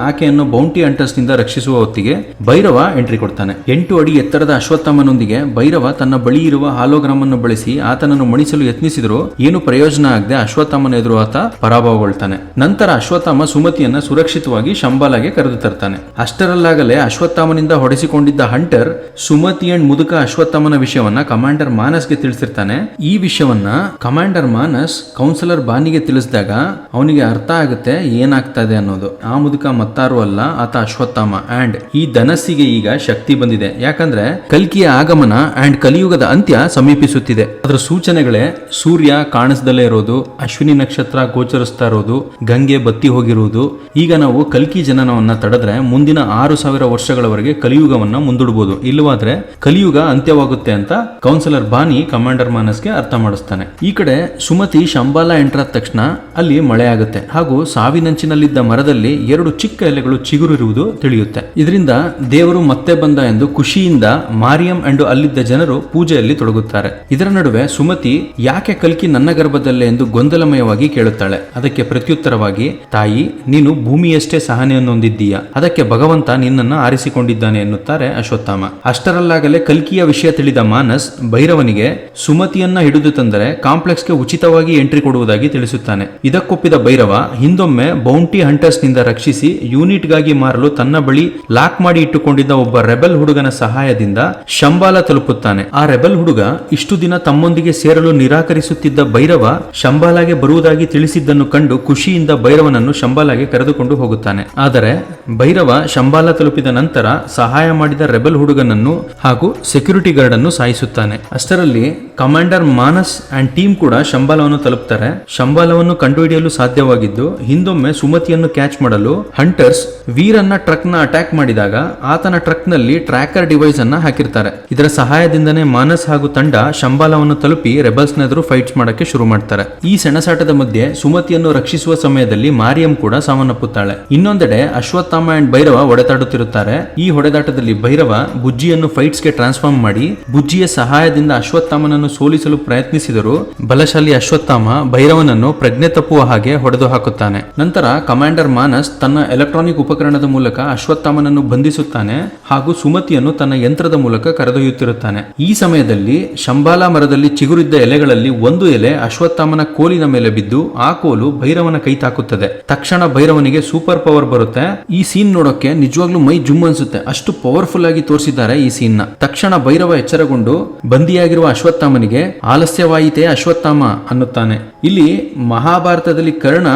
ಆಕೆಯನ್ನು ಬೌಂಟಿ ಹಂಟರ್ಸ್ ನಿಂದ ರಕ್ಷಿಸುವ ಹೊತ್ತಿಗೆ ಭೈರವ ಎಂಟ್ರಿ ಕೊಡ್ತಾನೆ. 8 ಅಡಿ ಎತ್ತರದ ಅಶ್ವತ್ಥಾಮನೊಂದಿಗೆ ಭೈರವ ತನ್ನ ಬಳಿ ಇರುವ ಹಾಲೋಗ್ರಾಮ್ ಅನ್ನು ಬಳಸಿ ಆತನನ್ನು ಮಣಿಸಲು ಯತ್ನಿಸಿದ್ರು ಏನು ಪ್ರಯೋಜನ ಆಗದೆ ಅಶ್ವತ್ಥಾಮನ ಎದುರು ಆತ ಪರಾಭವಗೊಳ್ತಾನೆ. ನಂತರ ಅಶ್ವತ್ಥಾಮ ಸುಮತಿಯನ್ನ ಸುರಕ್ಷಿತವಾಗಿ ಶಂಬಾಲಾಗೆ ಕರೆದು ತರ್ತಾನೆ. ಅಷ್ಟರಲ್ಲಾಗಲೇ ಅಶ್ವತ್ಥಾಮನಿಂದ ಹೊಡೆಸಿಕೊಂಡಿದ್ದ ಹಂಟರ್ ಸುಮತಿ ಅಂಡ್ ಮುದುಕ ಅಶ್ವತ್ಥಾಮನ ವಿಷಯವನ್ನ ಕಮಾಂಡರ್ ಮಾನಸ್ಗೆ ತಿಳಿಸಿರ್ತಾನೆ. ಈ ವಿಷಯವನ್ನ ಕಮಾಂಡರ್ ಮಾನಸ್ ಕೌನ್ಸಿಲರ್ ಬಾನಿಗೆ ತಿಳಿಸಿದಾಗ ಅವನಿಗೆ ಅರ್ಥ ಆಗುತ್ತೆ ಏನಾಗ್ತಾ ಇದೆ ಅನ್ನೋದು. ಆ ಮುದುಕ ಮತ್ತಾರು ಅಲ್ಲ, ಆತ ಅಶ್ವತ್ಥಾಮ. ಅಂಡ್ ಈ ಧನಸ್ಸಿಗೆ ಈಗ ಶಕ್ತಿ ಬಂದಿದೆ. ಯಾಕಂದ್ರೆ ಕಲ್ಕಿಯ ಆಗಮನ ಅಂಡ್ ಕಲಿಯುಗದ ಅಂತ್ಯ ಸಮೀಪಿಸುತ್ತಿದೆ. ಅದರ ಸೂಚನೆಗಳೇ ಸೂರ್ಯ ಕಾಣಿಸ್ದಲೇ ಇರೋದು, ಅಶ್ವಿನಿ ನಕ್ಷತ್ರ ಗೋಚರಿಸ್ತಾ ಇರೋದು, ಗಂಗೆ ಬತ್ತಿ ಹೋಗಿರುವುದು. ಈಗ ನಾವು ಕಲ್ಕಿ ಜನನವನ್ನ ತಡೆದ್ರೆ ಮುಂದಿನ 6000 ವರ್ಷಗಳವರೆಗೆ ಕಲಿಯುಗವನ್ನ ಮುಂದೂಡಬಹುದು. ಇಲ್ಲವಾದ್ರೆ ಕಲಿಯುಗ ಅಂತ್ಯವಾಗುತ್ತೆ ಅಂತ ಕೌನ್ಸಿಲರ್ ಬಾನಿ ಕಮಾಂಡರ್ ಮಾನಸ್ಗೆ ಅರ್ಥ ಮಾಡಿಸ್ತಾನೆ. ಈ ಕಡೆ ಸುಮತಿ ಶಂಬಾಲ ಎಂಟರ್ ಆದ ತಕ್ಷಣ ಅಲ್ಲಿ ಮಳೆ ಆಗುತ್ತೆ ಹಾಗೂ ಸಾವಿನಂಚಿನಲ್ಲಿದ್ದ ಮರದಲ್ಲಿ 2 ಚಿಕ್ಕ ಎಲೆಗಳು ಚಿಗುರಿರುವುದು ತಿಳಿಯುತ್ತೆ. ಇದರಿಂದ ದೇವರು ಮತ್ತೆ ಬಂದ ಎಂದು ಖುಷಿಯಿಂದ ಮಾರಿಯಂ ಅಂಡ್ ಅಲ್ಲಿದ್ದ ಜನರು ಪೂಜೆಯಲ್ಲಿ ತೊಡಗುತ್ತಾರೆ. ಇದರ ನಡುವೆ ಸುಮತಿ ಯಾಕೆ ಕಲ್ಕಿ ನನ್ನ ಗರ್ಭದಲ್ಲೇ ಎಂದು ಗೊಂದಲಮಯವಾಗಿ ಕೇಳುತ್ತಾಳೆ. ಅದಕ್ಕೆ ಪ್ರತ್ಯುತ್ತರವಾಗಿ, ತಾಯಿ, ನೀನು ಭೂಮಿಯಷ್ಟೇ ಸಹನೆಯನ್ನು ಹೊಂದಿದ್ದೀಯ, ಅದಕ್ಕೆ ಭಗವಂತ ನಿನ್ನನ್ನು ಆರಿಸಿಕೊಂಡಿದ್ದಾನೆ ಎನ್ನುತ್ತಾರೆ ಅಶ್ವತ್ಥಾಮ. ಅಷ್ಟರಲ್ಲಾಗಲೇ ಕಲ್ಕಿಯ ವಿಷಯ ತಿಳಿದ ಮಾನಸ್ ಭೈರವನಿಗೆ ಸುಮತಿಯನ್ನ ಹಿಡಿದು ತಂದರೆ ಕಾಂಪ್ಲೆಕ್ಸ್ಗೆ ಉಚಿತವಾಗಿ ಎಂಟ್ರಿ ಕೊಡುವುದಾಗಿ ತಿಳಿಸುತ್ತಾನೆ. ಇದಕ್ಕೊಪ್ಪಿದ ಭೈರವ ಹಿಂದೊಮ್ಮೆ ಬೌಂಟಿ ಹಂಟರ್ಸ್ ನಿಂದ ರಕ್ಷಿಸಿ ಯೂನಿಟ್ ಗಾಗಿ ಮಾರಲು ತನ್ನ ಬಳಿ ಲಾಕ್ ಮಾಡಿ ಇಟ್ಟುಕೊಂಡಿದ್ದ ಒಬ್ಬ ರೆಬೆಲ್ ಹುಡುಗನ ಸಹಾಯದಿಂದ ಶಂಬಾಲ ತಲುಪುತ್ತಾನೆ. ಆ ರೆಬೆಲ್ ಹುಡುಗ ಇಷ್ಟು ದಿನ ತಮ್ಮೊಂದಿಗೆ ಸೇರಲು ನಿರಾಕರಿಸುತ್ತಿದ್ದ ಭೈರವ ಶಂಬಾಲಾಗೆ ಬರುವುದಾಗಿ ತಿಳಿಸಿದ್ದನ್ನು ಕಂಡು ಖುಷಿಯಿಂದ ಭೈರವನನ್ನು ಶಂಬಾಲಾಗೆ ಕರೆದುಕೊಂಡು ಹೋಗುತ್ತಾನೆ. ಆದರೆ ಭೈರವ ಶಂಬಾಲ ತಲುಪಿದ ನಂತರ ಸಹಾಯ ಮಾಡಿದ ರೆಬೆಲ್ ಹುಡುಗನನ್ನು ಹಾಗೂ ಸೆಕ್ಯೂರಿಟಿ ಗಾರ್ಡ್ ಅನ್ನು ಸಾಯಿಸುತ್ತಾನೆ. ಅಷ್ಟರಲ್ಲಿ ಕಮಾಂಡರ್ ಮಾನಸ್ ಅಂಡ್ ಟೀಮ್ ಕೂಡ ಶಂಬಾಲವನ್ನು ತಲುಪ್ತಾರೆ. ಶಂಬಾಲವನ್ನು ಕಂಡುಹಿಡಿಯಲು ಸಾಧ್ಯವಾಗಿದ್ದು ಹಿಂದೊಮ್ಮೆ ಸುಮತಿಯನ್ನು ಕ್ಯಾಚ್ ಮಾಡಲು ಹಂಟರ್ಸ್ ವೀರನ್ನ ಟ್ರಕ್ ನ ಅಟ್ಯಾಕ್ ಮಾಡಿದಾಗ ಆತನ ಟ್ರಕ್ ನಲ್ಲಿ ಟ್ರ್ಯಾಕರ್ ಡಿವೈಸ್ ಅನ್ನ ಹಾಕಿರ್ತಾರೆ. ಇದರ ಸಹಾಯದಿಂದನೇ ಮಾನಸ್ ಹಾಗೂ ತಂಡ ಶಂಬಾಲವನ್ನು ತಲುಪಿ ರೆಬಲ್ಸ್ ನೆದುರು ಫೈಟ್ಸ್ ಮಾಡಕ್ಕೆ ಶುರು ಮಾಡ್ತಾರೆ. ಈ ಸೆಣಸಾಟದ ಮಧ್ಯೆ ಸುಮತಿಯನ್ನು ರಕ್ಷಿಸುವ ಸಮಯದಲ್ಲಿ ಮಾರಿಯಂ ಕೂಡ ಸಾವನ್ನಪ್ಪುತ್ತಾಳೆ. ಇನ್ನೊಂದೆಡೆ ಅಶ್ವತ್ಥಾಮ ಅಂಡ್ ಭೈರವ ಹೊಡೆದಾಡುತ್ತಿರುತ್ತಾರೆ. ಈ ಹೊಡೆದಾಟದಲ್ಲಿ ಭೈರವ ಬುಜ್ಜಿಯನ್ನು ಫೈಟ್ಸ್ ಗೆ ಟ್ರಾನ್ಸ್ಫಾರ್ಮ್ ಮಾಡಿ ಬುಜ್ಜಿಯ ಸಹಾಯದಿಂದ ಅಶ್ವತ್ಥಾಮನನ್ನು ಸೋಲಿಸಲು ಪ್ರಯತ್ನಿಸಿದರು ಬಲಶಾಲಿ ಅಶ್ವತ್ಥಾಮ ಭೈರವನನ್ನು ಪ್ರಜ್ಞೆ ತಪ್ಪುವ ಹಾಗೆ ಹೊಡೆದು ಹಾಕುತ್ತಾನೆ. ನಂತರ ಕಮಾಂಡರ್ ಮಾನಸ್ ತನ್ನ ಎಲೆಕ್ಟ್ರಾನಿಕ್ ಉಪಕರಣದ ಮೂಲಕ ಅಶ್ವತ್ಥಾಮನನ್ನು ಬಂಧಿಸುತ್ತಾನೆ ಹಾಗೂ ಸುಮತಿಯನ್ನು ತನ್ನ ಯಂತ್ರದ ಮೂಲಕ ಕರೆದೊಯ್ಯುತ್ತಿರುತ್ತಾನೆ. ಈ ಸಮಯದಲ್ಲಿ ಶಂಬಾಲ ಮರದಲ್ಲಿ ಚಿಗುರಿದ್ದ ಎಲೆಗಳಲ್ಲಿ ಒಂದು ಎಲೆ ಅಶ್ವತ್ಥಾಮನ ಕೋಲಿನ ಮೇಲೆ ಬಿದ್ದು ಆ ಕೋಲು ಭೈರವನ ಕೈ ತಾಕುತ್ತದೆ. ತಕ್ಷಣ ಭೈರವನಿಗೆ ಸೂಪರ್ ಪವರ್ ಬರುತ್ತೆ. ಈ ಸೀನ್ ನೋಡೋಕೆ ನಿಜವಾಗ್ಲೂ ಮೈ ಜುಮ್ ಅನ್ಸುತ್ತೆ, ಅಷ್ಟು ಪವರ್ಫುಲ್ ಆಗಿ ತೋರಿಸಿದ್ದಾರೆ ಈ ಸೀನ್ ನ. ತಕ್ಷಣ ಭೈರವ ಎಚ್ಚರಗೊಂಡು ಬಂದಿಯಾಗಿರುವ ಅಶ್ವತ್ಥಾಮನಿಗೆ ಆಲಸ್ಯವಾಯಿತೇ ಅಶ್ವತ್ಥಾಮ ಅನ್ನುತ್ತಾನೆ. ಇಲ್ಲಿ ಮಹಾಭಾರತದಲ್ಲಿ ಕರ್ಣ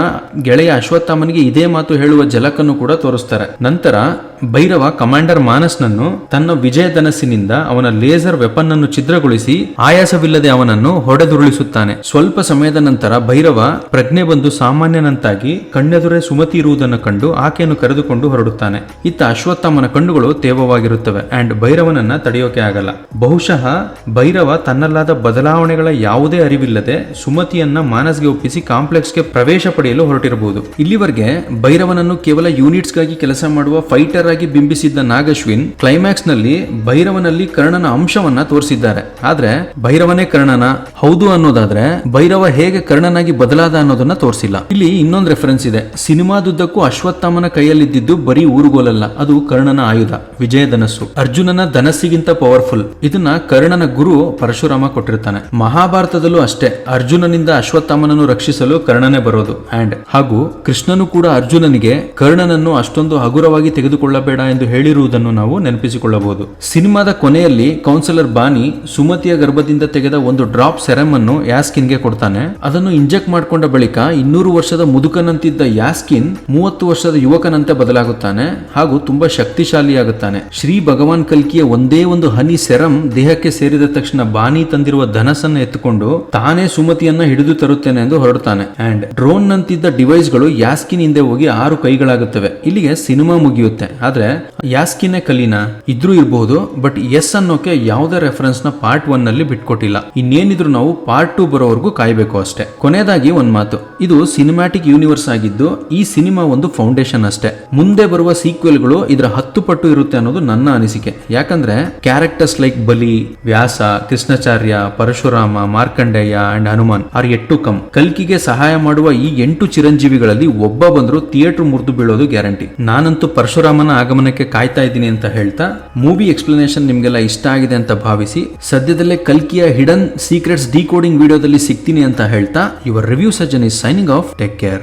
ಗೆಳೆಯ ಅಶ್ವತ್ಥಾಮನಿಗೆ ಇದೇ ಮಾತು ಹೇಳುವ ಜಲಕನ್ನು ಕೂಡ ತೋರಿಸ್ತಾರೆ. ನಂತರ ಭೈರವ ಕಮಾಂಡರ್ ಮಾನಸ್ನನ್ನು ತನ್ನ ವಿಜಯಧನಸ್ಸಿನಿಂದ ಅವನ ಲೇಸರ್ ವೆಪನ್ ಅನ್ನು ಛಿದ್ರಗೊಳಿಸಿ ಆಯಾಸವಿಲ್ಲದೆ ಅವನನ್ನು ಹೊಡೆದುರುಳಿಸುತ್ತಾನೆ. ಸ್ವಲ್ಪ ಸಮಯದ ನಂತರ ಭೈರವ ಪ್ರಜ್ಞೆ ಬಂದು ಸಾಮಾನ್ಯನಂತಾಗಿ ಕಣ್ಣೆದುರೇ ಸುಮತಿ ಇರುವುದನ್ನು ಕಂಡು ಆಕೆಯನ್ನು ಕರೆದುಕೊಂಡು ಹೊರಡುತ್ತಾನೆ. ಇತ್ತ ಅಶ್ವತ್ಥಾಮನ ಕಣ್ಣುಗಳು ತೇವವಾಗಿರುತ್ತವೆ ಅಂಡ್ ಭೈರವನನ್ನ ತಡೆಯೋಕೆ ಆಗಲ್ಲ. ಬಹುಶಃ ಭೈರವ ತನ್ನಲ್ಲಾದ ಬದಲಾವಣೆಗಳ ಯಾವುದೇ ಅರಿವಿಲ್ಲದೆ ಸುಮತಿಯನ್ನ ಮಾನಸ್ಗೆ ಒಪ್ಪಿಸಿ ಕಾಂಪ್ಲೆಕ್ಸ್ಗೆ ಪ್ರವೇಶ ಪಡೆಯಲು ಹೊರಟಿರಬಹುದು. ಇಲ್ಲಿವರೆಗೆ ಭೈರವನನ್ನು ಕೇವಲ ಯೂನಿಟ್ಸ್ ಗಾಗಿ ಕೆಲಸ ಮಾಡುವ ಫೈಟರ್ ಆಗಿ ಬಿಂಬಿಸಿದ್ದ ನಾಗಶ್ವಿನ್ ಕ್ಲೈಮ್ಯಾಕ್ಸ್ ನಲ್ಲಿ ಭೈರವನಲ್ಲಿ ಕರ್ಣನ ಅಂಶವನ್ನ ತೋರಿಸಿದ್ದಾರೆ. ಆದ್ರೆ ಭೈರವನೇ ಕರ್ಣನ ಹೌದು ಅನ್ನೋದಾದ್ರೆ ಭೈರವ ಹೇಗೆ ಕರ್ಣನಾಗಿ ಬದಲಾದ ಅನ್ನೋದನ್ನ ತೋರಿಸಿಲ್ಲ. ಇಲ್ಲಿ ಇನ್ನೊಂದು ರೆಫರೆನ್ಸ್ ಇದೆ. ಸಿನಿಮಾದುದ್ದಕ್ಕೂ ಅಶ್ವತ್ಥಾಮನ ಕೈಯಲ್ಲಿದ್ದು ಬರೀ ಊರುಗೋಲಲ್ಲ, ಅದು ಕರ್ಣನ ಆಯುಧ, ವಿಜಯಧನಸ್ಸು. ಅರ್ಜುನನ ಧನಸ್ಸಿಗಿಂತ ಪವರ್ಫುಲ್. ಇದನ್ನ ಕರ್ಣನ ಗುರು ಪರಶುರಾಮ ಕೊಟ್ಟಿರ್ತಾನೆ. ಮಹಾಭಾರತದಲ್ಲೂ ಅಷ್ಟೇ ಅರ್ಜುನನಿಂದ ಅಶ್ವತ್ಥಾಮನನ್ನು ರಕ್ಷಿಸಲು ಕರ್ಣನೇ ಬರೋದು. ಅಂಡ್ ಹಾಗೂ ಕೃಷ್ಣನು ಕೂಡ ಅರ್ಜುನನಿಗೆ ಕರ್ಣನನ್ನು ಅಷ್ಟೊಂದು ಹಗುರವಾಗಿ ತೆಗೆದುಕೊಳ್ಳಬೇಡ ಎಂದು ಹೇಳಿರುವುದನ್ನು ನಾವು ನೆನಪಿಸಿಕೊಳ್ಳಬಹುದು. ಸಿನಿಮಾದ ಕೊನೆಯಲ್ಲಿ ಕೌನ್ಸಿಲರ್ ಬಾನಿ ಸುಮತಿಯ ಗರ್ಭದಿಂದ ತೆಗೆದ ಒಂದು ಡ್ರಾಪ್ ಸೆರಮ್ ಅನ್ನು ಯಾಸ್ಕಿನ್ಗೆ ಕೊಡ್ತಾನೆ. ಅದನ್ನು ಇಂಜೆಕ್ಟ್ ಮಾಡಿಕೊಂಡ ಬಳಿಕ 200 ವರ್ಷದ ಮುದುಕನಂತಿದ್ದ ಯಾಸ್ಕಿನ್ 30 ವರ್ಷದ ಯುವಕನಂತೆ ಬದಲಾಗುತ್ತಾನೆ ಹಾಗೂ ತುಂಬಾ ಶಕ್ತಿಶಾಲಿಯಾಗುತ್ತಾನೆ. ಶ್ರೀ ಭಗವಾನ್ ಕಲ್ಕಿಯ ಒಂದೇ ಒಂದು ಹನಿ ಸೆರಮ್ ದೇಹಕ್ಕೆ ಸೇರಿದ ತಕ್ಷಣ ಬಾನಿ ತಂದಿರುವ ಧನಸ್ಸನ್ನು ಎತ್ತುಕೊಂಡು ತಾನೇ ಸುಮತಿಯನ್ನ ಹಿಡಿದು ತರುತ್ತೇನೆ ಎಂದು ಹೊರಡುತ್ತಾನೆ. ಅಂಡ್ ಡ್ರೋನ್ ನಂತಿದ್ದ ಡಿವೈಸ್ ಗಳು ಯಾಸ್ಕಿನ್ ಹಿಂದೆ ಹೋಗಿ 6 ಕೈಗಳಾಗುತ್ತವೆ. ಇಲ್ಲಿಗೆ ಸಿನಿಮಾ ಮುಗಿಯುತ್ತೆ. ಆದ್ರೆ ಯಾಸ್ಕಿನೇ ಕಲೀನಾ ಇದ್ರೂ ಇರಬಹುದು, ಬಟ್ ಎಸ್ ಅನ್ನೋಕೆ ಯಾವುದೇ ರೆಫರೆನ್ಸ್ ನ ಪಾರ್ಟ್ 1 ನಲ್ಲಿ ಬಿಟ್ಕೊಟ್ಟಿಲ್ಲ. ಇನ್ನೇನಿದ್ರು ನಾವು ಪಾರ್ಟ್ 2 ಬರೋವರೆಗೂ ಕಾಯ್ಬೇಕು ಅಷ್ಟೇ. ಕೊನೆಯದಾಗಿ ಒಂದ್ ಮಾತು, ಇದು ಸಿನಿಮ್ಯಾಟಿಕ್ ಯೂನಿವರ್ಸ್ ಆಗಿದ್ದು ಈ ಸಿನಿಮಾ ಒಂದು ಫೌಂಡೇಶನ್ ಅಷ್ಟೇ. ಮುಂದೆ ಬರುವ ಸೀಕ್ವೆಲ್ಗಳು ಇದರ 10 ಪಟ್ಟು ಇರುತ್ತೆ ಅನ್ನೋದು ನನ್ನ ಅನಿಸಿಕೆ. ಯಾಕಂದ್ರೆ characters like Bali, Vyasa, Krishnacharya, Parashurama, Markandeya and Hanuman are yet to come. ಕಲ್ಕಿಗೆ ಸಹಾಯ ಮಾಡುವ ಈ 8 ಚಿರಂಜೀವಿಗಳಲ್ಲಿ ಒಬ್ಬ ಬಂದ್ರು ಥಿಯೇಟರ್ ಮುರಿದು ಬೀಳೋದು ಗ್ಯಾರಂಟಿ. ನಾನಂತೂ ಪರಶುರಾಮನ ಆಗಮನಕ್ಕೆ ಕಾಯ್ತಾ ಇದ್ದೀನಿ ಅಂತ ಹೇಳ್ತಾ, ಮೂವಿ ಎಕ್ಸ್ಪ್ಲನೇಷನ್ ನಿಮ್ಗೆಲ್ಲ ಇಷ್ಟ ಆಗಿದೆ ಅಂತ ಭಾವಿಸಿ ಸದ್ಯದಲ್ಲೇ ಕಲ್ಕಿಯ ಹಿಡನ್ ಸೀಕ್ರೆಟ್ಸ್ ಡಿಕೋಡಿಂಗ್ ವಿಡಿಯೋದಲ್ಲಿ ಸಿಗ್ತೀನಿ ಅಂತ ಹೇಳ್ತಾ, your review Sajjan is signing off. Take care.